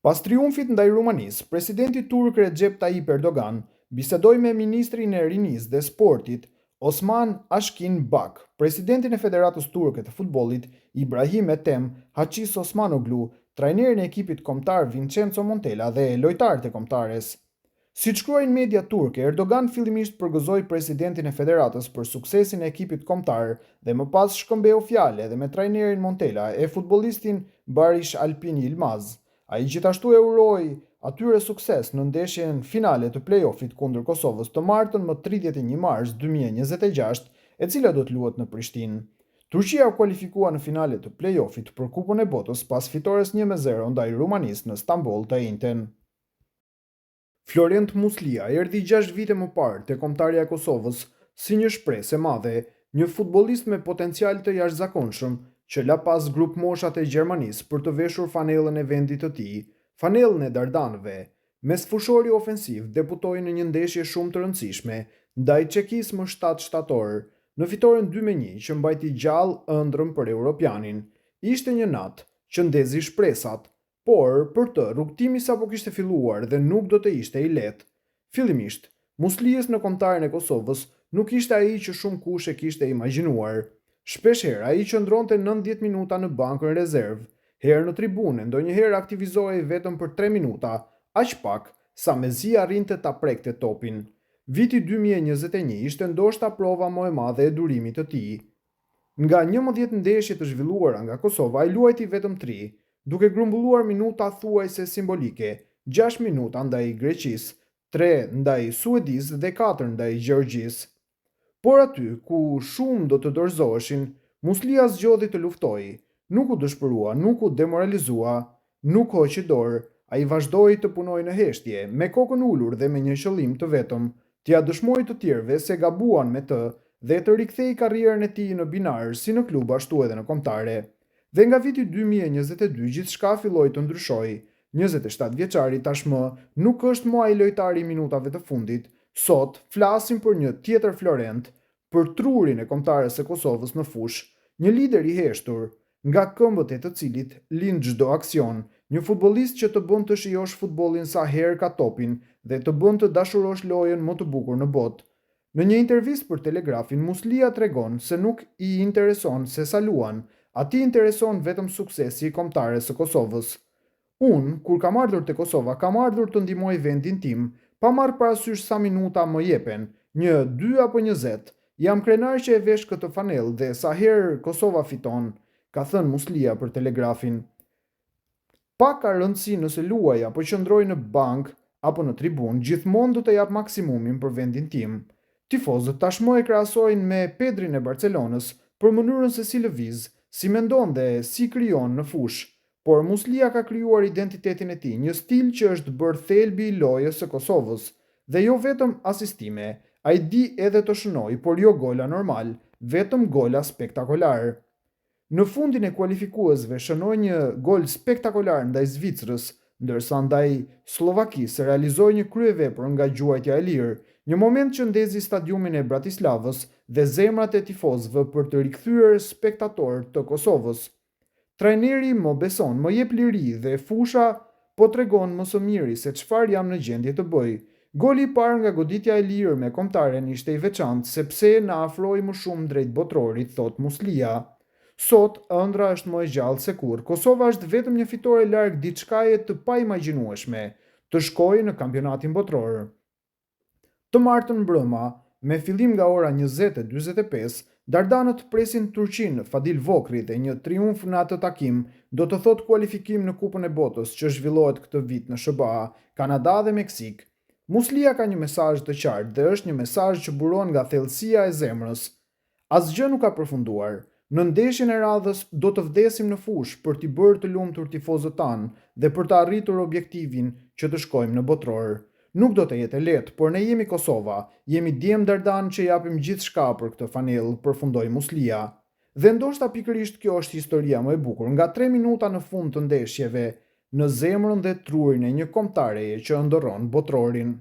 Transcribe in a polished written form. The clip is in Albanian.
Pas triumfit ndaj Rumanisë, presidenti turk Recep Tayyip Erdogan bisedoi me ministrin e rinisë dhe sportit Osman Ashkin Bak, presidentin e Federatës Turke të Futbollit Ibrahim Ethem Haçis Osmanoglu, trajnerin e ekipit kombëtar Vincenzo Montella dhe lojtarët e kombëtares. Siç shkruajnë media turke, Erdogan fillimisht përgëzoi presidentin e Federatës për suksesin e ekipit kombëtar dhe më pas shkëmbeu fjalë edhe me trajnerin Montella e futbollistin Barish Alpin Yilmaz. Ai gjithashtu e uroi atyre sukses në ndeshjen finale të play-offit kundër Kosovës të martën më 31 mars 2026, e cila do të luhet në Prishtinë. Turqia u kualifikua në finale të play-offit për Kupën e Botës pas fitores 1-0 ndaj Rumanisë në Stamboll të njëjtën. Florent Muslia erdhi 6 vite më parë te kombëtarja e Kosovës si një shpresë e madhe, një futbollist me potencial të jashtëzakonshëm që la pas grup moshat e Gjermanisë për të veshur fanellën e vendit të tij, fanellën e Dardanëve. Mesfushori ofensiv debutoi në një ndeshje shumë të rëndësishme ndaj Çekisë më 7 shtator, në fitoren 2-1 që mbajti gjallë ëndrrën për Europianin. Ishte një natë që ndezi shpresat, por për të rrugtimi sapo kishte filluar dhe nuk do të ishte i lehtë. Fillimisht, Muslijes në kombëtarin e Kosovës nuk ishte ai që shumë kush e kishte imagjinuar. Shpeshherë ai qëndronte 90 minuta në bankën rezervë, herë në tribune, ndonjëherë aktivizohej vetëm për 3 minuta, aq pak sa mezi arrinte ta prekte topin. Viti 2021 ishte ndoshta prova më e madhe e durimit të tij. Nga 11 ndeshje të zhvilluara nga Kosova, ai luajti vetëm 3, duke grumbulluar minuta thuajse simbolike, 6 minuta ndaj Greqisë, 3 ndaj Suedisë dhe 4 ndaj Gjeorgjisë. Por aty ku shumë do të dorëzoheshin, Muslia zgjodhi të luftojë, nuk u dëshpërua, nuk u demoralizua, nuk hoqi dorë, ai vazhdoi të punojë në heshtje, me kokën ulur dhe me një qëllim të vetëm, t'ia dëshmojë të tjerëve se gabuan me të dhe të rikthejë karrierën e tij në binar si në klub ashtu edhe në kombëtare. Dhe nga viti 2022 gjithçka filloi të ndryshojë. 27 vjeçari tashmë nuk është më ai lojtari i minutave të fundit. Sot flasim për një tjetër Florent, për trurin e kombëtares së Kosovës në fushë, një lider i heshtur, nga këmbët e të cilit lind çdo aksion, një futbollist që të bën të shijosh futbollin sa herë ka topin dhe të bën të dashurosh lojën më të bukur në botë. Në një intervistë për Telegrafin, Muslia tregon se nuk i intereson se sa luan, ati intereson vetëm suksesi i kombëtares së Kosovës. Unë, kur kam ardhur te Kosova, kam ardhur të ndihmoj vendin tim, pa marrë parasysh sa minuta më jepen, 1, 2 apo 20. Jam krenar që e vesh këtë fanellë dhe sa herë Kosova fiton, ka thënë Muslia për Telegrafin. Pak ka rëndësi nëse luaj apo qëndroj në bank apo në tribun, gjithmonë do të jap maksimumin për vendin tim. Tifozët tashmë e krahasojnë me Pedrin e Barcelonës për mënyrën se si lëviz, si mendon dhe si krijon në fushë, por Muslia ka krijuar identitetin e tij, një stil që është bërë thelbi i lojës së Kosovës, dhe jo vetëm asistime, ai di edhe të shënoj, por jo gola normal, vetëm gola spektakolar. Në fundin e kualifikuesve shënoi një gol spektakolar ndaj Zvicrës, ndërsa ndaj Slovakisë realizoi një kryevepër nga gjuajtja e lirë, një moment që ndezi stadiumin e Bratislavës dhe zemrat e tifozëve për të rikthyer spektatorë të Kosovës. Trajneri më beson, më jep liri dhe fusha po tregon më së miri se çfarë jam në gjendje të bëj. Goli i parë nga goditja e lirë me kombëtaren ishte i veçantë sepse na afroi më shumë drejt botrorit, thot Muslia. Sot ëndra është më e gjallë se kurrë. Kosova është vetëm një fitore larg diçkaje të paimagjinueshme, të shkojë në kampionatin botror. Të martën mbrëma, me fillim nga ora 20:45, Dardanët presin Turqinë, Fadil Vokri, dhe një triumf në atë takim do të thotë kualifikim në Kupën e Botës që zhvillohet këtë vit në SBA, Kanada dhe Meksik. Muslia ka një mesazh të qartë dhe është një mesazh që buron nga thellësia e zemrës. Asgjë nuk ka përfunduar. Në ndeshjen e radhës do të vdesim në fushë për t'i bërë të lumtur tifozët tanë dhe për të arritur objektivin që të shkojmë në botror. Nuk do të jetë lehtë, por ne jemi Kosova, jemi djem Dardan që japim gjithçka për këtë fanellë, përfundoi Muslia. Dhe ndoshta pikërisht kjo është historia më e bukur, nga 3 minuta në fund të ndeshjeve, në zemrën dhe trurin e një kombëtareje që ëndërron botrorin.